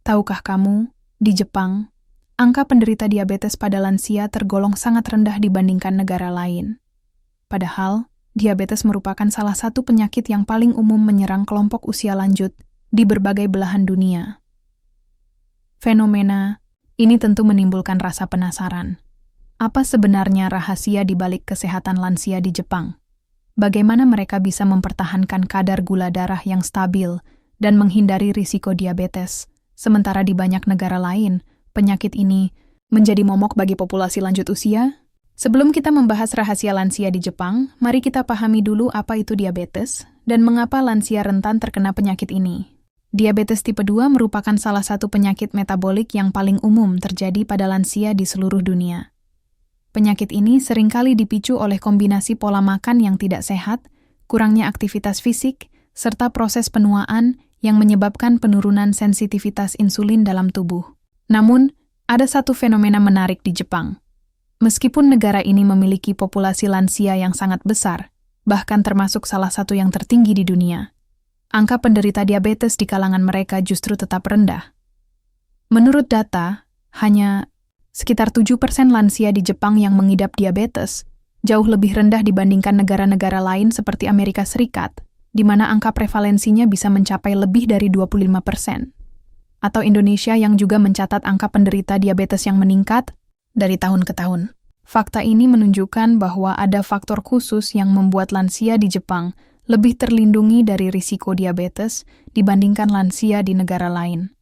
Tahukah kamu, di Jepang, angka penderita diabetes pada lansia tergolong sangat rendah dibandingkan negara lain. Padahal, diabetes merupakan salah satu penyakit yang paling umum menyerang kelompok usia lanjut di berbagai belahan dunia. Fenomena ini tentu menimbulkan rasa penasaran. Apa sebenarnya rahasia di balik kesehatan lansia di Jepang? Bagaimana mereka bisa mempertahankan kadar gula darah yang stabil dan menghindari risiko diabetes, sementara di banyak negara lain, penyakit ini menjadi momok bagi populasi lanjut usia? Sebelum kita membahas rahasia lansia di Jepang, mari kita pahami dulu apa itu diabetes dan mengapa lansia rentan terkena penyakit ini. Diabetes tipe 2 merupakan salah satu penyakit metabolik yang paling umum terjadi pada lansia di seluruh dunia. Penyakit ini seringkali dipicu oleh kombinasi pola makan yang tidak sehat, kurangnya aktivitas fisik, serta proses penuaan yang menyebabkan penurunan sensitivitas insulin dalam tubuh. Namun, ada satu fenomena menarik di Jepang. Meskipun negara ini memiliki populasi lansia yang sangat besar, bahkan termasuk salah satu yang tertinggi di dunia, angka penderita diabetes di kalangan mereka justru tetap rendah. Menurut data, hanya sekitar 7% lansia di Jepang yang mengidap diabetes, jauh lebih rendah dibandingkan negara-negara lain seperti Amerika Serikat, di mana angka prevalensinya bisa mencapai lebih dari 25%. Atau Indonesia yang juga mencatat angka penderita diabetes yang meningkat dari tahun ke tahun. Fakta ini menunjukkan bahwa ada faktor khusus yang membuat lansia di Jepang lebih terlindungi dari risiko diabetes dibandingkan lansia di negara lain.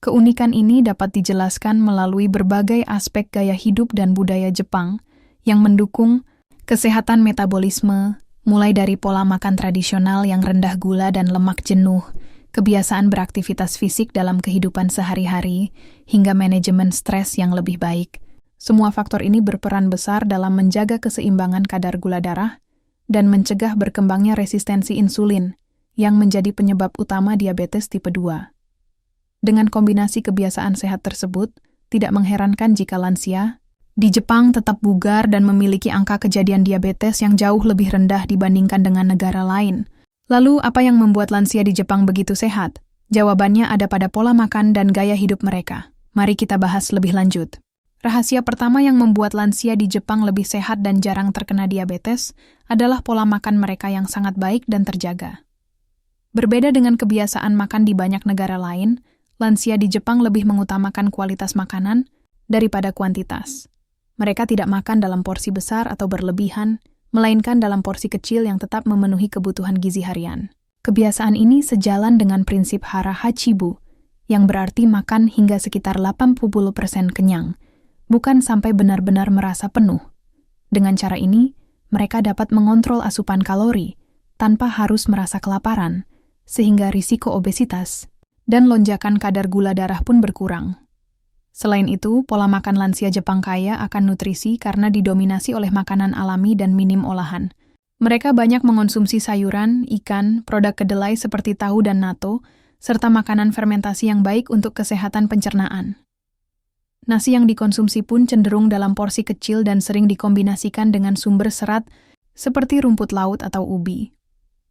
Keunikan ini dapat dijelaskan melalui berbagai aspek gaya hidup dan budaya Jepang yang mendukung kesehatan metabolisme, mulai dari pola makan tradisional yang rendah gula dan lemak jenuh, kebiasaan beraktivitas fisik dalam kehidupan sehari-hari, hingga manajemen stres yang lebih baik. Semua faktor ini berperan besar dalam menjaga keseimbangan kadar gula darah dan mencegah berkembangnya resistensi insulin yang menjadi penyebab utama diabetes tipe 2. Dengan kombinasi kebiasaan sehat tersebut, tidak mengherankan jika lansia di Jepang tetap bugar dan memiliki angka kejadian diabetes yang jauh lebih rendah dibandingkan dengan negara lain. Lalu, apa yang membuat lansia di Jepang begitu sehat? Jawabannya ada pada pola makan dan gaya hidup mereka. Mari kita bahas lebih lanjut. Rahasia pertama yang membuat lansia di Jepang lebih sehat dan jarang terkena diabetes adalah pola makan mereka yang sangat baik dan terjaga. Berbeda dengan kebiasaan makan di banyak negara lain, lansia di Jepang lebih mengutamakan kualitas makanan daripada kuantitas. Mereka tidak makan dalam porsi besar atau berlebihan, melainkan dalam porsi kecil yang tetap memenuhi kebutuhan gizi harian. Kebiasaan ini sejalan dengan prinsip hara hachibu, yang berarti makan hingga sekitar 80% kenyang, bukan sampai benar-benar merasa penuh. Dengan cara ini, mereka dapat mengontrol asupan kalori tanpa harus merasa kelaparan, sehingga risiko obesitas dan lonjakan kadar gula darah pun berkurang. Selain itu, pola makan lansia Jepang kaya akan nutrisi karena didominasi oleh makanan alami dan minim olahan. Mereka banyak mengonsumsi sayuran, ikan, produk kedelai seperti tahu dan natto, serta makanan fermentasi yang baik untuk kesehatan pencernaan. Nasi yang dikonsumsi pun cenderung dalam porsi kecil dan sering dikombinasikan dengan sumber serat seperti rumput laut atau ubi.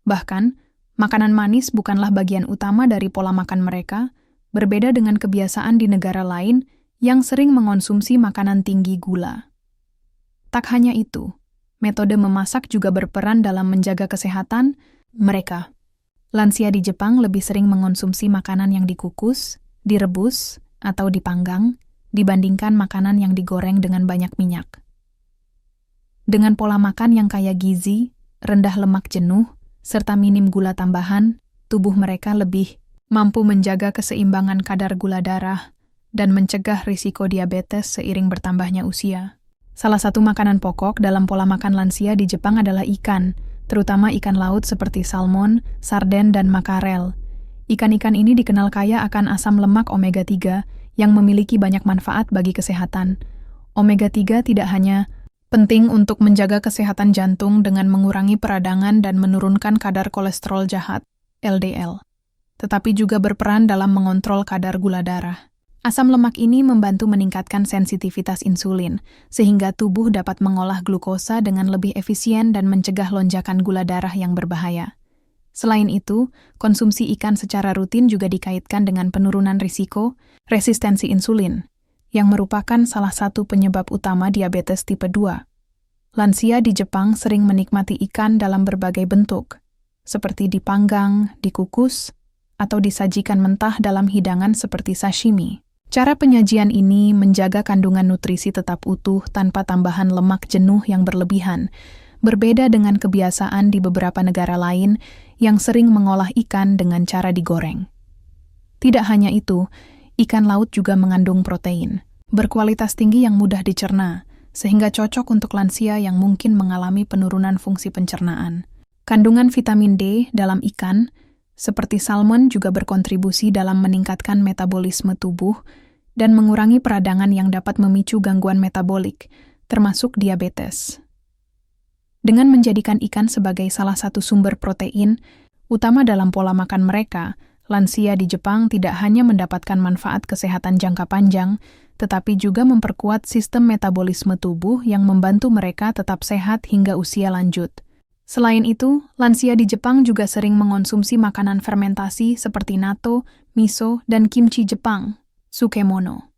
Bahkan, makanan manis bukanlah bagian utama dari pola makan mereka, berbeda dengan kebiasaan di negara lain yang sering mengonsumsi makanan tinggi gula. Tak hanya itu, metode memasak juga berperan dalam menjaga kesehatan mereka. Lansia di Jepang lebih sering mengonsumsi makanan yang dikukus, direbus, atau dipanggang, dibandingkan makanan yang digoreng dengan banyak minyak. Dengan pola makan yang kaya gizi, rendah lemak jenuh, serta minim gula tambahan, tubuh mereka lebih mampu menjaga keseimbangan kadar gula darah dan mencegah risiko diabetes seiring bertambahnya usia. Salah satu makanan pokok dalam pola makan lansia di Jepang adalah ikan, terutama ikan laut seperti salmon, sarden, dan makarel. Ikan-ikan ini dikenal kaya akan asam lemak omega 3 yang memiliki banyak manfaat bagi kesehatan. Omega 3 tidak hanya penting untuk menjaga kesehatan jantung dengan mengurangi peradangan dan menurunkan kadar kolesterol jahat, LDL, tetapi juga berperan dalam mengontrol kadar gula darah. Asam lemak ini membantu meningkatkan sensitivitas insulin, sehingga tubuh dapat mengolah glukosa dengan lebih efisien dan mencegah lonjakan gula darah yang berbahaya. Selain itu, konsumsi ikan secara rutin juga dikaitkan dengan penurunan risiko resistensi insulin, yang merupakan salah satu penyebab utama diabetes tipe 2. Lansia di Jepang sering menikmati ikan dalam berbagai bentuk, seperti dipanggang, dikukus, atau disajikan mentah dalam hidangan seperti sashimi. Cara penyajian ini menjaga kandungan nutrisi tetap utuh tanpa tambahan lemak jenuh yang berlebihan, berbeda dengan kebiasaan di beberapa negara lain yang sering mengolah ikan dengan cara digoreng. Tidak hanya itu, ikan laut juga mengandung protein berkualitas tinggi yang mudah dicerna, sehingga cocok untuk lansia yang mungkin mengalami penurunan fungsi pencernaan. Kandungan vitamin D dalam ikan, seperti salmon, juga berkontribusi dalam meningkatkan metabolisme tubuh dan mengurangi peradangan yang dapat memicu gangguan metabolik, termasuk diabetes. Dengan menjadikan ikan sebagai salah satu sumber protein utama dalam pola makan mereka, lansia di Jepang tidak hanya mendapatkan manfaat kesehatan jangka panjang, tetapi juga memperkuat sistem metabolisme tubuh yang membantu mereka tetap sehat hingga usia lanjut. Selain itu, lansia di Jepang juga sering mengonsumsi makanan fermentasi seperti natto, miso, dan kimchi Jepang, sukemono.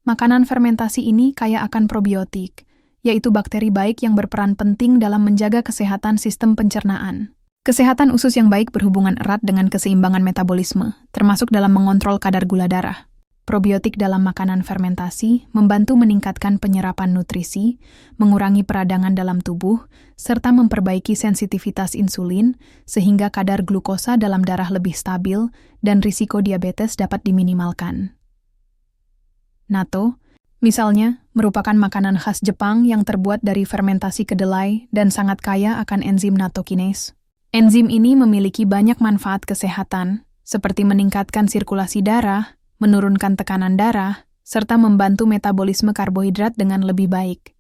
Makanan fermentasi ini kaya akan probiotik, yaitu bakteri baik yang berperan penting dalam menjaga kesehatan sistem pencernaan. Kesehatan usus yang baik berhubungan erat dengan keseimbangan metabolisme, termasuk dalam mengontrol kadar gula darah. Probiotik dalam makanan fermentasi membantu meningkatkan penyerapan nutrisi, mengurangi peradangan dalam tubuh, serta memperbaiki sensitivitas insulin sehingga kadar glukosa dalam darah lebih stabil dan risiko diabetes dapat diminimalkan. Natto, misalnya, merupakan makanan khas Jepang yang terbuat dari fermentasi kedelai dan sangat kaya akan enzim natto kinase. Enzim ini memiliki banyak manfaat kesehatan, seperti meningkatkan sirkulasi darah, menurunkan tekanan darah, serta membantu metabolisme karbohidrat dengan lebih baik.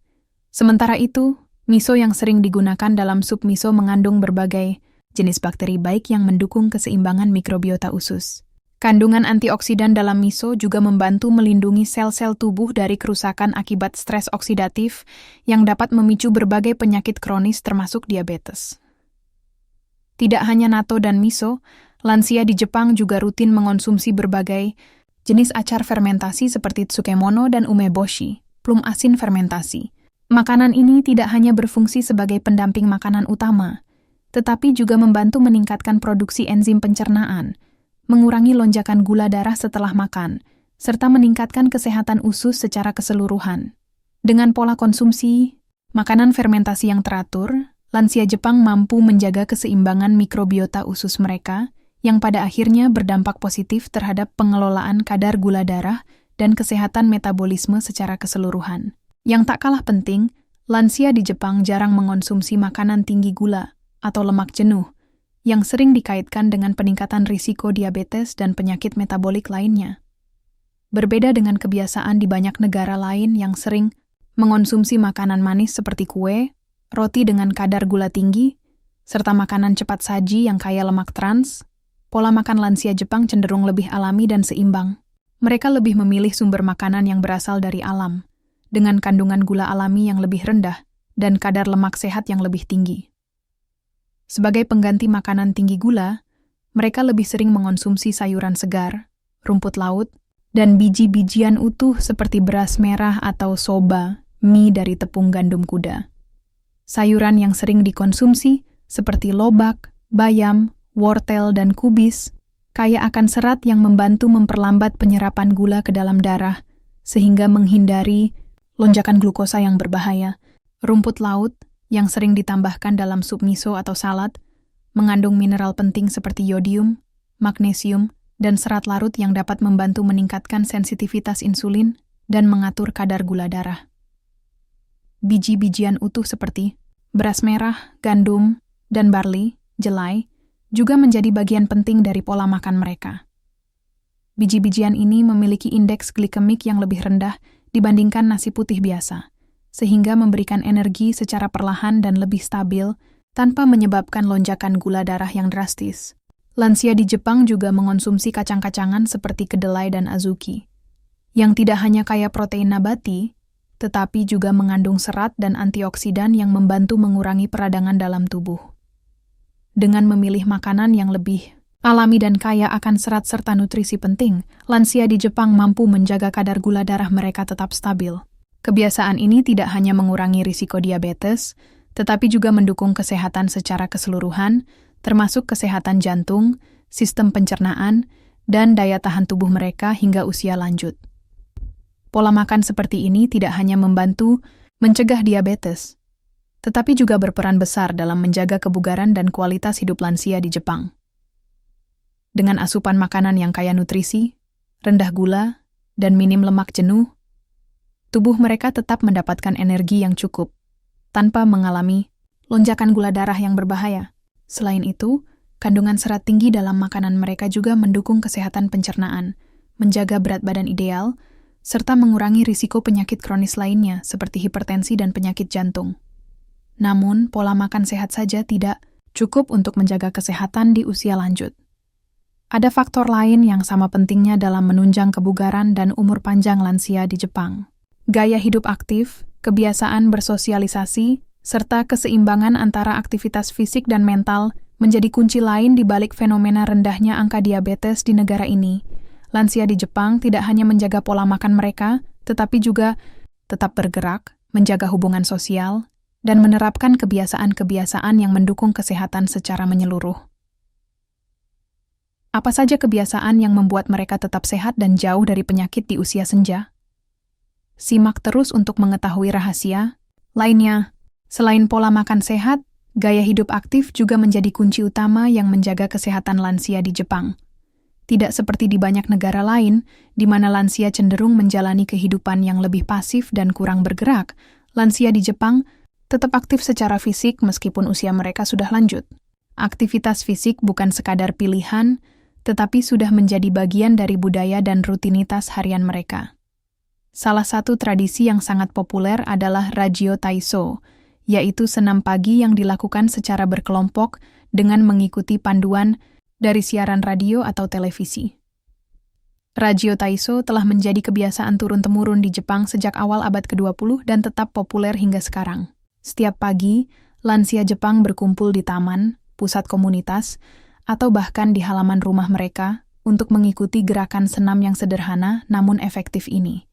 Sementara itu, miso yang sering digunakan dalam sup miso mengandung berbagai jenis bakteri baik yang mendukung keseimbangan mikrobiota usus. Kandungan antioksidan dalam miso juga membantu melindungi sel-sel tubuh dari kerusakan akibat stres oksidatif yang dapat memicu berbagai penyakit kronis termasuk diabetes. Tidak hanya natto dan miso, lansia di Jepang juga rutin mengonsumsi berbagai jenis acar fermentasi seperti tsukemono dan umeboshi, plum asin fermentasi. Makanan ini tidak hanya berfungsi sebagai pendamping makanan utama, tetapi juga membantu meningkatkan produksi enzim pencernaan, mengurangi lonjakan gula darah setelah makan, serta meningkatkan kesehatan usus secara keseluruhan. Dengan pola konsumsi makanan fermentasi yang teratur, lansia Jepang mampu menjaga keseimbangan mikrobiota usus mereka, yang pada akhirnya berdampak positif terhadap pengelolaan kadar gula darah dan kesehatan metabolisme secara keseluruhan. Yang tak kalah penting, lansia di Jepang jarang mengonsumsi makanan tinggi gula atau lemak jenuh, yang sering dikaitkan dengan peningkatan risiko diabetes dan penyakit metabolik lainnya. Berbeda dengan kebiasaan di banyak negara lain yang sering mengonsumsi makanan manis seperti kue, roti dengan kadar gula tinggi, serta makanan cepat saji yang kaya lemak trans, pola makan lansia Jepang cenderung lebih alami dan seimbang. Mereka lebih memilih sumber makanan yang berasal dari alam, dengan kandungan gula alami yang lebih rendah dan kadar lemak sehat yang lebih tinggi. Sebagai pengganti makanan tinggi gula, mereka lebih sering mengonsumsi sayuran segar, rumput laut, dan biji-bijian utuh seperti beras merah atau soba, mie dari tepung gandum kuda. Sayuran yang sering dikonsumsi seperti lobak, bayam, wortel, dan kubis, kaya akan serat yang membantu memperlambat penyerapan gula ke dalam darah, sehingga menghindari lonjakan glukosa yang berbahaya. Rumput laut, yang sering ditambahkan dalam sup miso atau salad, mengandung mineral penting seperti yodium, magnesium, dan serat larut yang dapat membantu meningkatkan sensitivitas insulin dan mengatur kadar gula darah. Biji-bijian utuh seperti beras merah, gandum, dan barley, jelai, juga menjadi bagian penting dari pola makan mereka. Biji-bijian ini memiliki indeks glikemik yang lebih rendah dibandingkan nasi putih biasa, sehingga memberikan energi secara perlahan dan lebih stabil tanpa menyebabkan lonjakan gula darah yang drastis. Lansia di Jepang juga mengonsumsi kacang-kacangan seperti kedelai dan azuki, yang tidak hanya kaya protein nabati, tetapi juga mengandung serat dan antioksidan yang membantu mengurangi peradangan dalam tubuh. Dengan memilih makanan yang lebih alami dan kaya akan serat serta nutrisi penting, lansia di Jepang mampu menjaga kadar gula darah mereka tetap stabil. Kebiasaan ini tidak hanya mengurangi risiko diabetes, tetapi juga mendukung kesehatan secara keseluruhan, termasuk kesehatan jantung, sistem pencernaan, dan daya tahan tubuh mereka hingga usia lanjut. Pola makan seperti ini tidak hanya membantu mencegah diabetes, tetapi juga berperan besar dalam menjaga kebugaran dan kualitas hidup lansia di Jepang. Dengan asupan makanan yang kaya nutrisi, rendah gula, dan minim lemak jenuh, tubuh mereka tetap mendapatkan energi yang cukup, tanpa mengalami lonjakan gula darah yang berbahaya. Selain itu, kandungan serat tinggi dalam makanan mereka juga mendukung kesehatan pencernaan, menjaga berat badan ideal, serta mengurangi risiko penyakit kronis lainnya seperti hipertensi dan penyakit jantung. Namun, pola makan sehat saja tidak cukup untuk menjaga kesehatan di usia lanjut. Ada faktor lain yang sama pentingnya dalam menunjang kebugaran dan umur panjang lansia di Jepang. Gaya hidup aktif, kebiasaan bersosialisasi, serta keseimbangan antara aktivitas fisik dan mental menjadi kunci lain di balik fenomena rendahnya angka diabetes di negara ini. Lansia di Jepang tidak hanya menjaga pola makan mereka, tetapi juga tetap bergerak, menjaga hubungan sosial, dan menerapkan kebiasaan-kebiasaan yang mendukung kesehatan secara menyeluruh. Apa saja kebiasaan yang membuat mereka tetap sehat dan jauh dari penyakit di usia senja? Simak terus untuk mengetahui rahasia lainnya. Selain pola makan sehat, gaya hidup aktif juga menjadi kunci utama yang menjaga kesehatan lansia di Jepang. Tidak seperti di banyak negara lain, di mana lansia cenderung menjalani kehidupan yang lebih pasif dan kurang bergerak, lansia di Jepang tetap aktif secara fisik meskipun usia mereka sudah lanjut. Aktivitas fisik bukan sekadar pilihan, tetapi sudah menjadi bagian dari budaya dan rutinitas harian mereka. Salah satu tradisi yang sangat populer adalah Rajyo Taiso, yaitu senam pagi yang dilakukan secara berkelompok dengan mengikuti panduan dari siaran radio atau televisi. Rajyo Taiso telah menjadi kebiasaan turun-temurun di Jepang sejak awal abad ke-20 dan tetap populer hingga sekarang. Setiap pagi, lansia Jepang berkumpul di taman, pusat komunitas, atau bahkan di halaman rumah mereka untuk mengikuti gerakan senam yang sederhana namun efektif ini.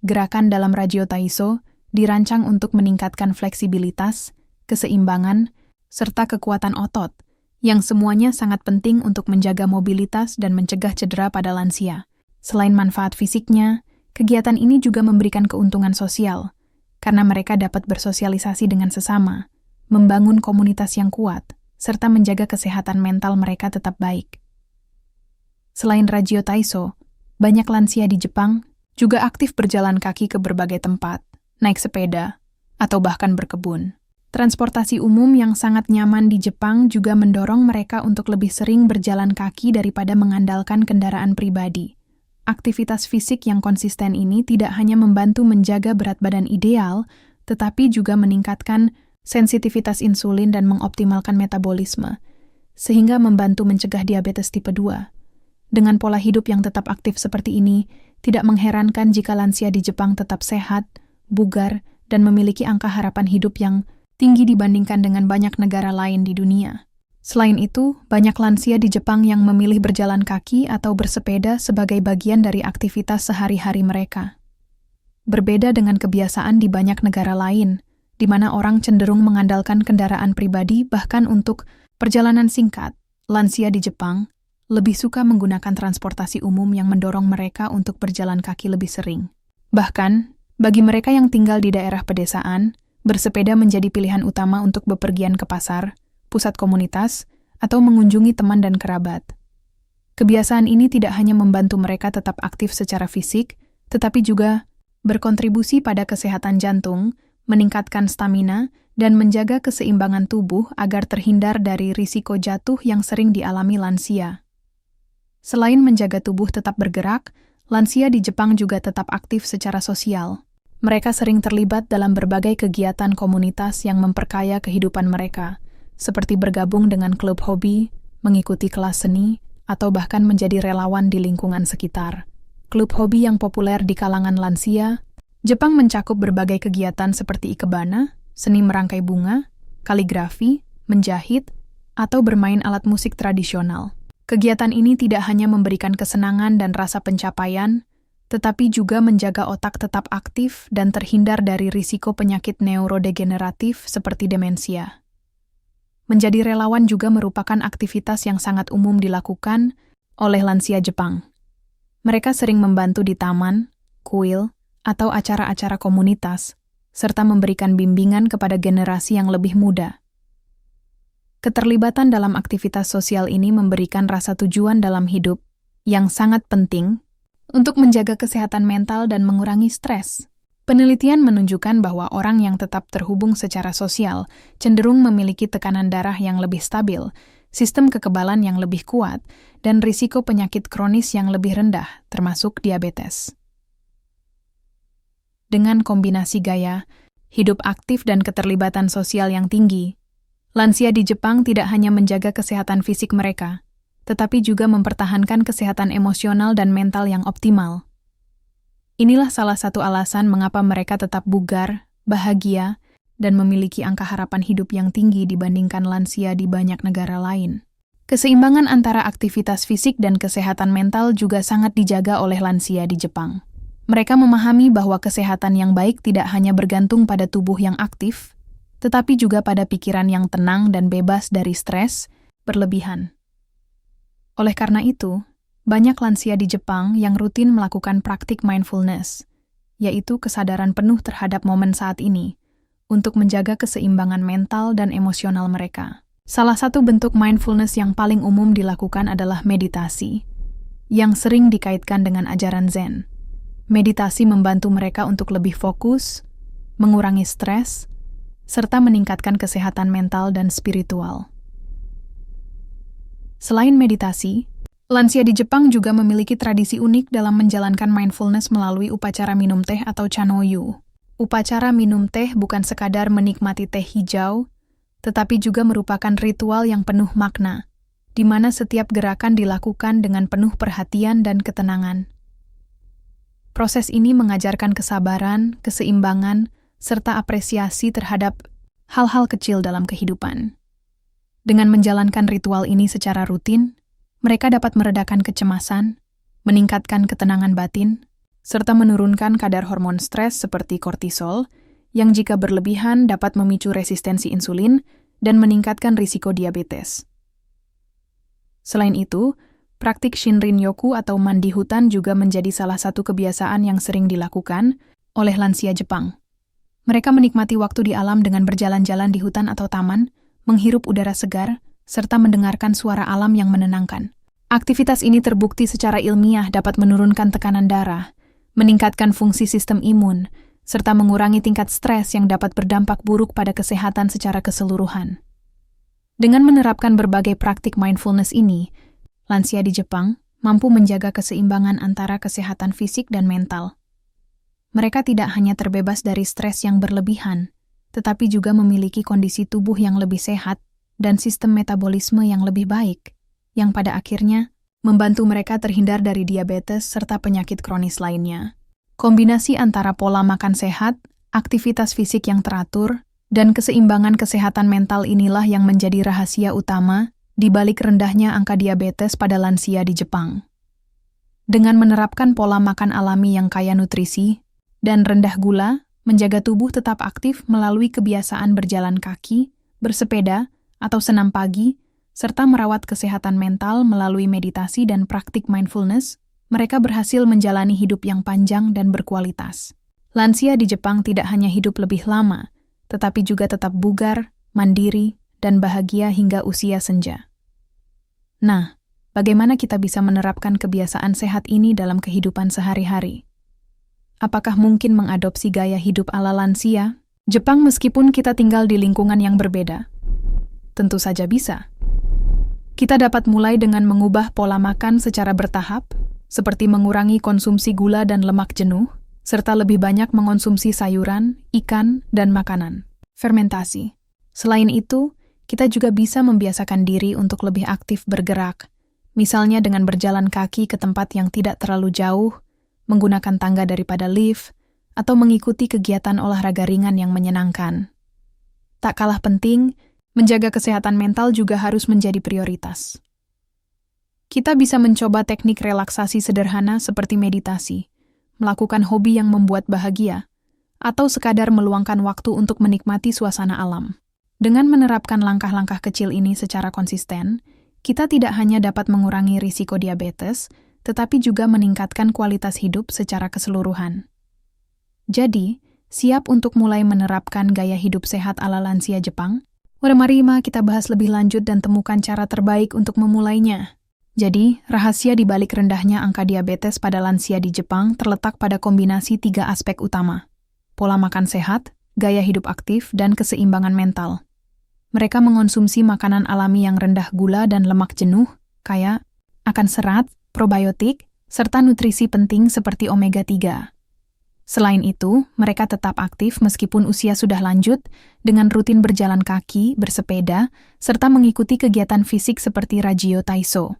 Gerakan dalam Rajyo Taiso dirancang untuk meningkatkan fleksibilitas, keseimbangan, serta kekuatan otot, yang semuanya sangat penting untuk menjaga mobilitas dan mencegah cedera pada lansia. Selain manfaat fisiknya, kegiatan ini juga memberikan keuntungan sosial, karena mereka dapat bersosialisasi dengan sesama, membangun komunitas yang kuat, serta menjaga kesehatan mental mereka tetap baik. Selain Rajyo Taiso, banyak lansia di Jepang juga aktif berjalan kaki ke berbagai tempat, naik sepeda, atau bahkan berkebun. Transportasi umum yang sangat nyaman di Jepang juga mendorong mereka untuk lebih sering berjalan kaki daripada mengandalkan kendaraan pribadi. Aktivitas fisik yang konsisten ini tidak hanya membantu menjaga berat badan ideal, tetapi juga meningkatkan sensitivitas insulin dan mengoptimalkan metabolisme, sehingga membantu mencegah diabetes tipe 2. Dengan pola hidup yang tetap aktif seperti ini, tidak mengherankan jika lansia di Jepang tetap sehat, bugar, dan memiliki angka harapan hidup yang tinggi dibandingkan dengan banyak negara lain di dunia. Selain itu, banyak lansia di Jepang yang memilih berjalan kaki atau bersepeda sebagai bagian dari aktivitas sehari-hari mereka. Berbeda dengan kebiasaan di banyak negara lain, di mana orang cenderung mengandalkan kendaraan pribadi bahkan untuk perjalanan singkat, lansia di Jepang lebih suka menggunakan transportasi umum yang mendorong mereka untuk berjalan kaki lebih sering. Bahkan, bagi mereka yang tinggal di daerah pedesaan, bersepeda menjadi pilihan utama untuk bepergian ke pasar, pusat komunitas, atau mengunjungi teman dan kerabat. Kebiasaan ini tidak hanya membantu mereka tetap aktif secara fisik, tetapi juga berkontribusi pada kesehatan jantung, meningkatkan stamina, dan menjaga keseimbangan tubuh agar terhindar dari risiko jatuh yang sering dialami lansia. Selain menjaga tubuh tetap bergerak, lansia di Jepang juga tetap aktif secara sosial. Mereka sering terlibat dalam berbagai kegiatan komunitas yang memperkaya kehidupan mereka, seperti bergabung dengan klub hobi, mengikuti kelas seni, atau bahkan menjadi relawan di lingkungan sekitar. Klub hobi yang populer di kalangan lansia, Jepang mencakup berbagai kegiatan seperti ikebana, seni merangkai bunga, kaligrafi, menjahit, atau bermain alat musik tradisional. Kegiatan ini tidak hanya memberikan kesenangan dan rasa pencapaian, tetapi juga menjaga otak tetap aktif dan terhindar dari risiko penyakit neurodegeneratif seperti demensia. Menjadi relawan juga merupakan aktivitas yang sangat umum dilakukan oleh lansia Jepang. Mereka sering membantu di taman, kuil, atau acara-acara komunitas, serta memberikan bimbingan kepada generasi yang lebih muda. Keterlibatan dalam aktivitas sosial ini memberikan rasa tujuan dalam hidup yang sangat penting untuk menjaga kesehatan mental dan mengurangi stres. Penelitian menunjukkan bahwa orang yang tetap terhubung secara sosial cenderung memiliki tekanan darah yang lebih stabil, sistem kekebalan yang lebih kuat, dan risiko penyakit kronis yang lebih rendah, termasuk diabetes. Dengan kombinasi gaya, hidup aktif dan keterlibatan sosial yang tinggi, lansia di Jepang tidak hanya menjaga kesehatan fisik mereka, tetapi juga mempertahankan kesehatan emosional dan mental yang optimal. Inilah salah satu alasan mengapa mereka tetap bugar, bahagia, dan memiliki angka harapan hidup yang tinggi dibandingkan lansia di banyak negara lain. Keseimbangan antara aktivitas fisik dan kesehatan mental juga sangat dijaga oleh lansia di Jepang. Mereka memahami bahwa kesehatan yang baik tidak hanya bergantung pada tubuh yang aktif, tetapi juga pada pikiran yang tenang dan bebas dari stres berlebihan. Oleh karena itu, banyak lansia di Jepang yang rutin melakukan praktik mindfulness, yaitu kesadaran penuh terhadap momen saat ini, untuk menjaga keseimbangan mental dan emosional mereka. Salah satu bentuk mindfulness yang paling umum dilakukan adalah meditasi, yang sering dikaitkan dengan ajaran Zen. Meditasi membantu mereka untuk lebih fokus, mengurangi stres, serta meningkatkan kesehatan mental dan spiritual. Selain meditasi, lansia di Jepang juga memiliki tradisi unik dalam menjalankan mindfulness melalui upacara minum teh atau chanoyu. Upacara minum teh bukan sekadar menikmati teh hijau, tetapi juga merupakan ritual yang penuh makna, di mana setiap gerakan dilakukan dengan penuh perhatian dan ketenangan. Proses ini mengajarkan kesabaran, keseimbangan, serta apresiasi terhadap hal-hal kecil dalam kehidupan. Dengan menjalankan ritual ini secara rutin, mereka dapat meredakan kecemasan, meningkatkan ketenangan batin, serta menurunkan kadar hormon stres seperti kortisol, yang jika berlebihan dapat memicu resistensi insulin dan meningkatkan risiko diabetes. Selain itu, praktik Shinrin-yoku atau mandi hutan juga menjadi salah satu kebiasaan yang sering dilakukan oleh lansia Jepang. Mereka menikmati waktu di alam dengan berjalan-jalan di hutan atau taman, menghirup udara segar, serta mendengarkan suara alam yang menenangkan. Aktivitas ini terbukti secara ilmiah dapat menurunkan tekanan darah, meningkatkan fungsi sistem imun, serta mengurangi tingkat stres yang dapat berdampak buruk pada kesehatan secara keseluruhan. Dengan menerapkan berbagai praktik mindfulness ini, lansia di Jepang mampu menjaga keseimbangan antara kesehatan fisik dan mental. Mereka tidak hanya terbebas dari stres yang berlebihan, tetapi juga memiliki kondisi tubuh yang lebih sehat dan sistem metabolisme yang lebih baik, yang pada akhirnya membantu mereka terhindar dari diabetes serta penyakit kronis lainnya. Kombinasi antara pola makan sehat, aktivitas fisik yang teratur, dan keseimbangan kesehatan mental inilah yang menjadi rahasia utama di balik rendahnya angka diabetes pada lansia di Jepang. Dengan menerapkan pola makan alami yang kaya nutrisi dan rendah gula, menjaga tubuh tetap aktif melalui kebiasaan berjalan kaki, bersepeda, atau senam pagi, serta merawat kesehatan mental melalui meditasi dan praktik mindfulness, mereka berhasil menjalani hidup yang panjang dan berkualitas. Lansia di Jepang tidak hanya hidup lebih lama, tetapi juga tetap bugar, mandiri, dan bahagia hingga usia senja. Nah, bagaimana kita bisa menerapkan kebiasaan sehat ini dalam kehidupan sehari-hari? Apakah mungkin mengadopsi gaya hidup ala lansia? Jepang meskipun kita tinggal di lingkungan yang berbeda. Tentu saja bisa. Kita dapat mulai dengan mengubah pola makan secara bertahap, seperti mengurangi konsumsi gula dan lemak jenuh, serta lebih banyak mengonsumsi sayuran, ikan, dan makanan fermentasi. Selain itu, kita juga bisa membiasakan diri untuk lebih aktif bergerak, misalnya dengan berjalan kaki ke tempat yang tidak terlalu jauh, menggunakan tangga daripada lift, atau mengikuti kegiatan olahraga ringan yang menyenangkan. Tak kalah penting, Menjaga kesehatan mental juga harus menjadi prioritas. Kita bisa mencoba teknik relaksasi sederhana seperti meditasi, melakukan hobi yang membuat bahagia, atau sekadar meluangkan waktu untuk menikmati suasana alam. Dengan menerapkan langkah-langkah kecil ini secara konsisten, kita tidak hanya dapat mengurangi risiko diabetes, tetapi juga meningkatkan kualitas hidup secara keseluruhan. Jadi, siap untuk mulai menerapkan gaya hidup sehat ala lansia Jepang? Mari kita bahas lebih lanjut dan temukan cara terbaik untuk memulainya. Jadi, rahasia di balik rendahnya angka diabetes pada lansia di Jepang terletak pada kombinasi 3 aspek utama: pola makan sehat, gaya hidup aktif, dan keseimbangan mental. Mereka mengonsumsi makanan alami yang rendah gula dan lemak jenuh, kaya akan serat, probiotik, serta nutrisi penting seperti omega 3. Selain itu, mereka tetap aktif meskipun usia sudah lanjut dengan rutin berjalan kaki, bersepeda, serta mengikuti kegiatan fisik seperti Rajio Taiso.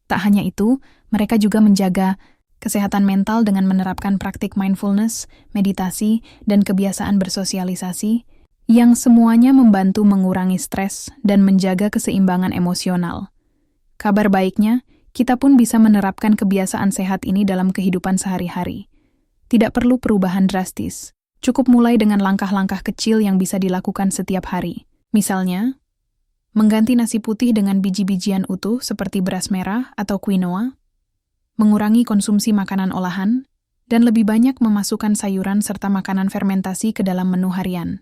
Tak hanya itu, mereka juga menjaga kesehatan mental dengan menerapkan praktik mindfulness, meditasi, dan kebiasaan bersosialisasi, yang semuanya membantu mengurangi stres dan menjaga keseimbangan emosional. Kabar baiknya, kita pun bisa menerapkan kebiasaan sehat ini dalam kehidupan sehari-hari. Tidak perlu perubahan drastis, cukup mulai dengan langkah-langkah kecil yang bisa dilakukan setiap hari. Misalnya, mengganti nasi putih dengan biji-bijian utuh seperti beras merah atau quinoa, mengurangi konsumsi makanan olahan, dan lebih banyak memasukkan sayuran serta makanan fermentasi ke dalam menu harian.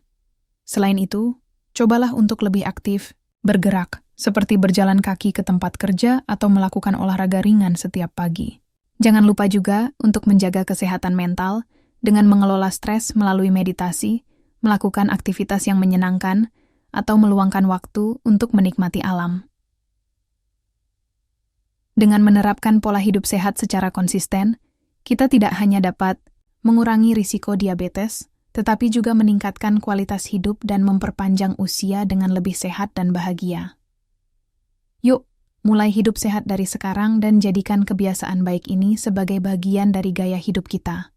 Selain itu, cobalah untuk lebih aktif, bergerak, seperti berjalan kaki ke tempat kerja atau melakukan olahraga ringan setiap pagi. Jangan lupa juga untuk menjaga kesehatan mental dengan mengelola stres melalui meditasi, melakukan aktivitas yang menyenangkan, atau meluangkan waktu untuk menikmati alam. Dengan menerapkan pola hidup sehat secara konsisten, kita tidak hanya dapat mengurangi risiko diabetes, tetapi juga meningkatkan kualitas hidup dan memperpanjang usia dengan lebih sehat dan bahagia. Yuk, mulai hidup sehat dari sekarang dan jadikan kebiasaan baik ini sebagai bagian dari gaya hidup kita.